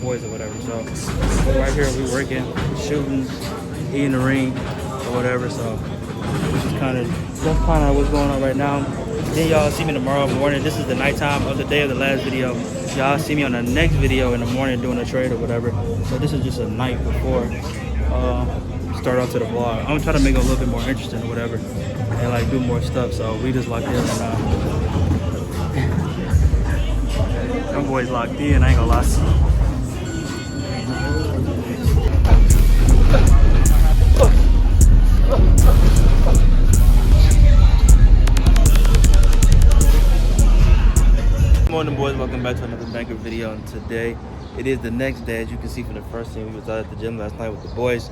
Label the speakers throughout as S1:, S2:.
S1: boys or whatever. So right here we working, shooting, eating the ring or whatever. So this is that's kind of what's going on right now. Then y'all see me tomorrow morning. This is the nighttime of the day of the last video. Y'all see me on the next video in the morning doing a trade or whatever. So this is just a night before start off to the vlog. I'm gonna try to make it a little bit more interesting or whatever, and like do more stuff. So we just locked in right now. Them boys locked in. I ain't gonna lie. Good morning, boys. Welcome back to another banker video. And today it is the next day. As you can see from the first thing, we was out at the gym last night with the boys.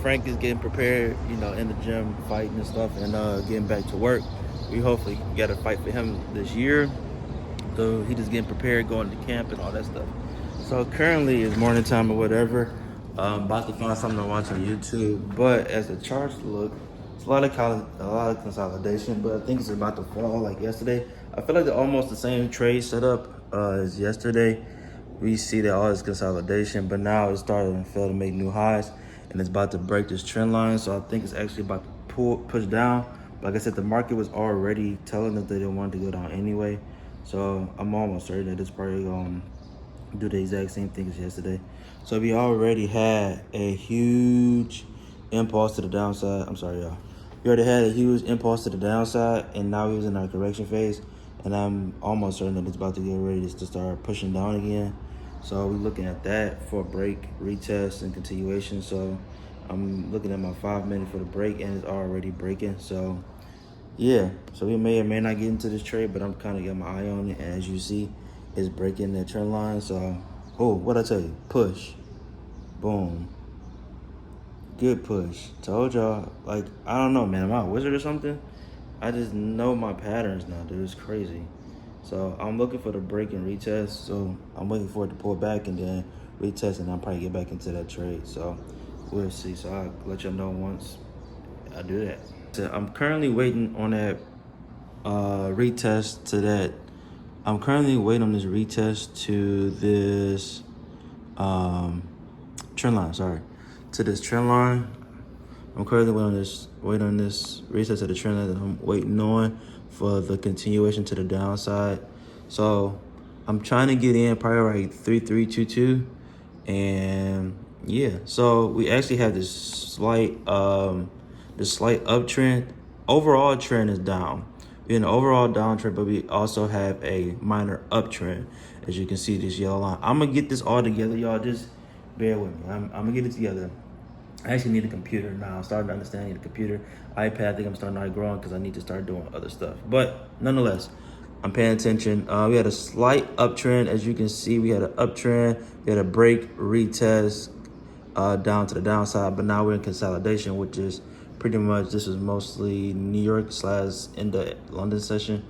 S1: Frank is getting prepared, you know, in the gym, fighting and stuff, and getting back to work. We hopefully got a fight for him this year. So he just getting prepared, going to camp and all that stuff. So currently it's morning time or whatever. About to find something to watch on YouTube. But as the charts look, it's a lot of consolidation, but I think it's about to fall like yesterday. I feel like they're almost the same trade setup as yesterday. We see that all this consolidation, but now it's starting to fail to make new highs, and it's about to break this trend line. So I think it's actually about to push down. Like I said, the market was already telling us that they wanted to go down anyway. So I'm almost certain that it's probably going to do the exact same thing as yesterday. So we already had a huge impulse to the downside. I'm sorry, y'all. We already had a huge impulse to the downside, and now we was in our correction phase. And I'm almost certain that it's about to get ready to start pushing down again. So we're looking at that for a break, retest, and continuation. So I'm looking at my 5 minute for the break, and it's already breaking. So yeah, so we may or may not get into this trade, but I'm kind of got my eye on it. And as you see, it's breaking that trend line. So, oh, what'd I tell you? Push. Boom. Good push. Told y'all, like, I don't know, man. Am I a wizard or something? I just know my patterns now, dude. It's crazy. So I'm looking for the break and retest. So I'm waiting for it to pull back and then retest, and I'll probably get back into that trade. So we'll see. So I'll let y'all know once I do that. So I'm currently waiting on that retest to that. I'm currently waiting on this retest to this trend line. Sorry, to this trend line. I'm currently waiting on this retest to the trend line that I'm waiting on for the continuation to the downside. So I'm trying to get in probably like 3322, and yeah. So we actually have this slight uptrend. Overall trend is down. We're in an overall downtrend, but we also have a minor uptrend. As you can see, this yellow line. I'm gonna get this all together, y'all. Just bear with me. I'm gonna get it together. I actually need a computer now. I'm starting to understand I need a computer. iPad, I think I'm starting to grow because I need to start doing other stuff. But nonetheless, I'm paying attention. We had a slight uptrend. As you can see, we had an uptrend. We had a break, retest, down to the downside. But now we're in consolidation, which is pretty much, this is mostly New York / in the London session.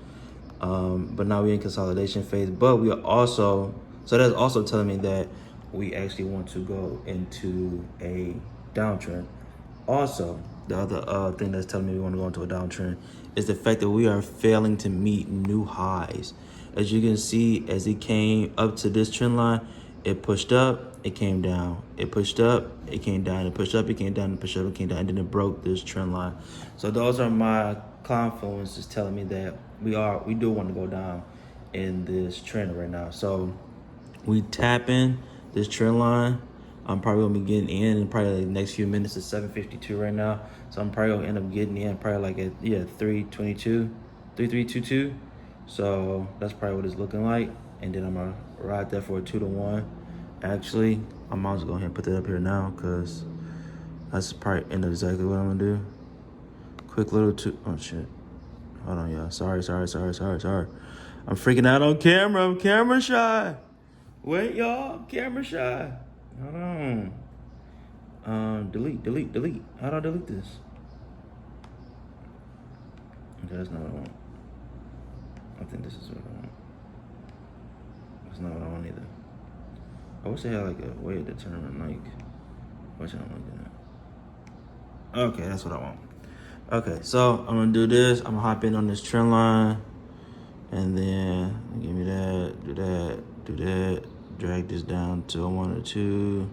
S1: But now we're in consolidation phase. But we are also, so that's also telling me that we actually want to go into a downtrend. Also, the other thing that's telling me we want to go into a downtrend is the fact that we are failing to meet new highs. As you can see, as it came up to this trend line, it pushed up, it came down. It pushed up, it came down. It pushed up, it came down. It pushed up, it came down. And then it broke this trend line. So those are my confluences telling me that we do want to go down in this trend right now. So we tap in this trend line. I'm probably gonna be getting in probably like the next few minutes. It's 7:52 right now, so I'm probably gonna end up getting in probably like at 3322. So that's probably what it's looking like, and then I'm gonna ride that for a 2-to-1. Actually, I might as well go ahead and put that up here now because that's probably end up exactly what I'm gonna do. Quick little oh shit, hold on, y'all. Sorry. I'm freaking out on camera. I'm camera shy. Wait, y'all, I'm camera shy. Hold on. Delete. How do I delete this? Okay, that's not what I want. I think this is what I want. That's not what I want either. I wish they had like a way to determine like, which I don't want to do that. Okay, that's what I want. Okay, so I'm gonna do this. I'm gonna hop in on this trend line, and then give me that, do that, Drag this down to a 1 or 2.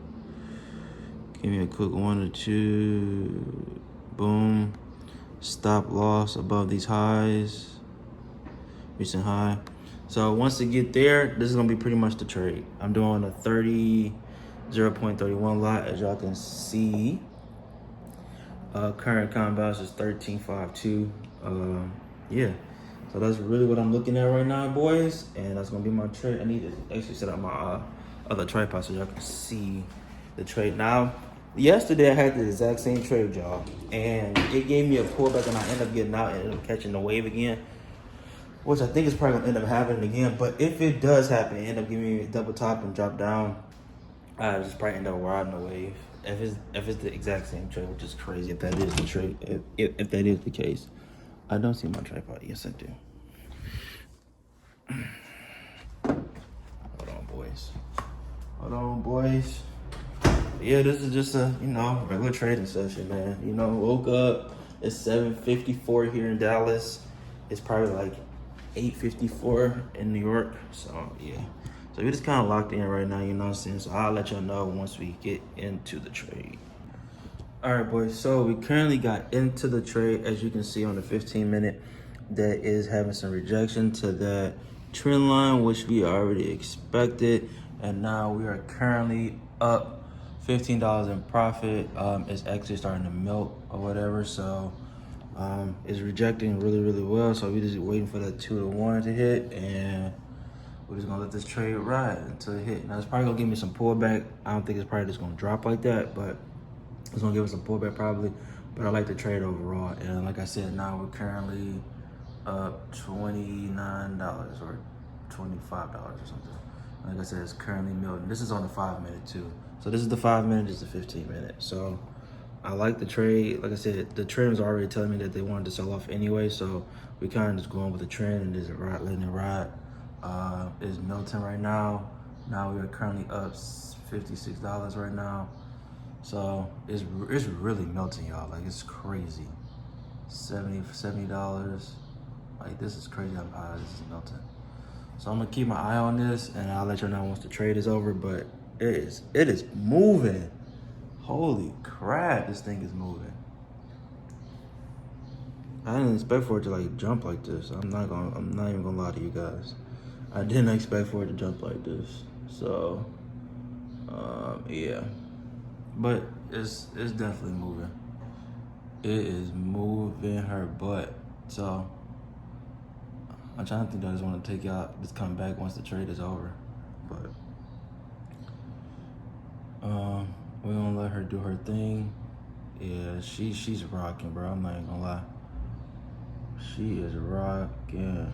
S1: Give me a quick 1 or 2. Boom. Stop loss above these highs. Recent high. So once it get there, this is gonna be pretty much the trade. I'm doing a 0.31 lot, as y'all can see. Current account balance is 1352. Yeah. So that's really what I'm looking at right now, boys. And that's gonna be my trade. I need to actually set up my other tripod so y'all can see the trade. Now, yesterday I had the exact same trade, y'all, and it gave me a pullback, and I ended up getting out and ended up catching the wave again, which I think is probably gonna end up happening again. But if it does happen, it end up giving me a double top and drop down, I just probably end up riding the wave. If it's the exact same trade, which is crazy if that is the trade, if that is the case. I don't see my tripod. Yes, I do. Hold on, boys. Hold on, boys. Yeah, this is just a, regular trading session, man. Woke up, it's 7:54 here in Dallas. It's probably like 8:54 in New York. So, yeah. So we're just kind of locked in right now, you know what I'm saying? So I'll let y'all know once we get into the trade. All right, boys. So we currently got into the trade, as you can see on the 15-minute, that is having some rejection to that trend line, which we already expected. And now we are currently up $15 in profit. It's actually starting to melt or whatever. So it's rejecting really, really well. So we're just waiting for that 2 to 1 to hit, and we're just gonna let this trade ride until it hit. Now it's probably gonna give me some pullback. I don't think it's probably just gonna drop like that, but it's gonna give us some pullback probably. But I like the trade overall. And like I said, now we're currently up $29 or $25 or something. Like I said, it's currently melting. This is on the 5-minute too. So this is the 5-minute, this is the 15-minute. So I like the trade. Like I said, the trend was already telling me that they wanted to sell off anyway. So we kind of just going with the trend and just letting it ride. It's melting right now. Now we are currently up $56 right now. So it's really melting, y'all. Like, it's crazy. $70. Like, this is crazy how high this is melting. So I'm gonna keep my eye on this, and I'll let you know once the trade is over. But it is moving. Holy crap, this thing is moving. I didn't expect for it to like jump like this. I'm not even gonna lie to you guys. I didn't expect for it to jump like this. So yeah. But it's definitely moving. It is moving her butt. So I'm trying to think that I just want to take y'all, just come back once the trade is over. But we're gonna let her do her thing. Yeah, she's rocking, bro. I'm not even gonna lie. She is rocking.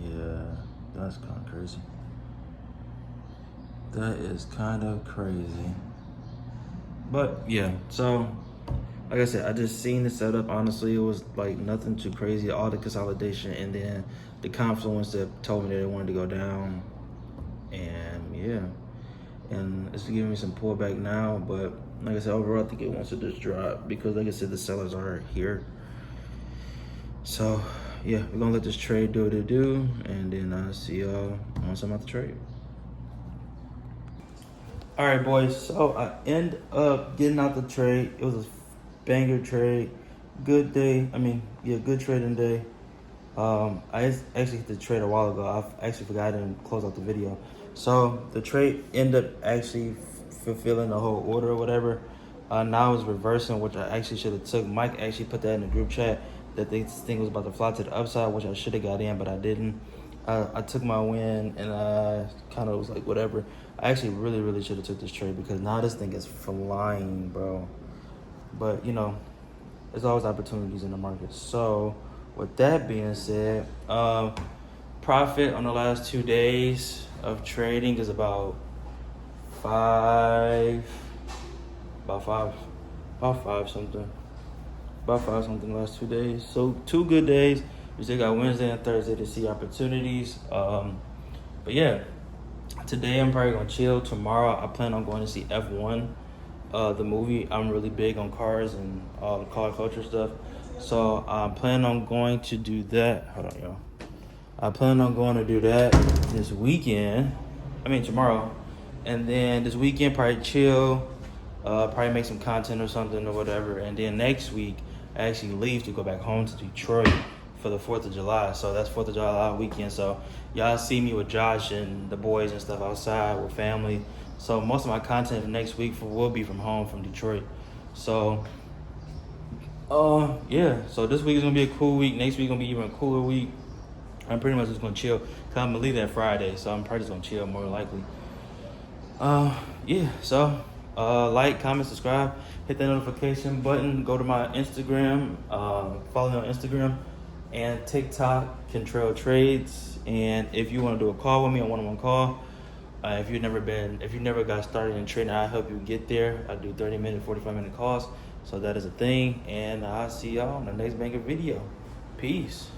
S1: Yeah, that's kind of crazy. That is kind of crazy. But yeah, so like I said, I just seen the setup. Honestly, it was like nothing too crazy. All the consolidation and then the confluence that told me that they wanted to go down. And yeah, and it's giving me some pullback now. But like I said, overall, I think it wants to just drop because, like I said, the sellers are here. So yeah, we're gonna let this trade do what it do, and then I'll see y'all once I'm out the trade. All right, boys. So I end up getting out the trade. It was a banger trade. Good day. Good trading day. I actually hit the trade a while ago. I actually forgot I didn't close out the video. So the trade ended up actually fulfilling the whole order or whatever. Now it's reversing, which I actually should have took. Mike actually put that in the group chat that this thing was about to fly to the upside, which I should have got in, but I didn't. I took my win, and I kind of was like, whatever. I actually really, really should have took this trade because now this thing is flying, bro. But, there's always opportunities in the market. So with that being said, profit on the last 2 days of trading is about five something the last 2 days. So 2 good days. We still got Wednesday and Thursday to see opportunities. But yeah, today I'm probably gonna chill. Tomorrow I plan on going to see F1, the movie. I'm really big on cars and all the car culture stuff. So I'm planning on going to do that. Hold on, y'all. I plan on going to do that this weekend. I mean tomorrow. And then this weekend probably chill, probably make some content or something or whatever. And then next week I actually leave to go back home to Detroit for the 4th of July. So that's 4th of July weekend. So y'all see me with Josh and the boys and stuff outside with family. So most of my content next week will be from home, from Detroit. So yeah, so this week is gonna be a cool week. Next week gonna be even a cooler week. I'm pretty much just gonna chill. Cause I'm gonna leave that Friday, so I'm probably just gonna chill more likely. Yeah, so like, comment, subscribe, hit that notification button, go to my Instagram, follow me on Instagram and TikTok, Control Trades. And if you want to do a call with me, a one-on-one call, if you've never got started in trading, I'll help you get there. I do 30-minute, 45-minute calls, so that is a thing. And I'll see y'all in the next banker video. Peace.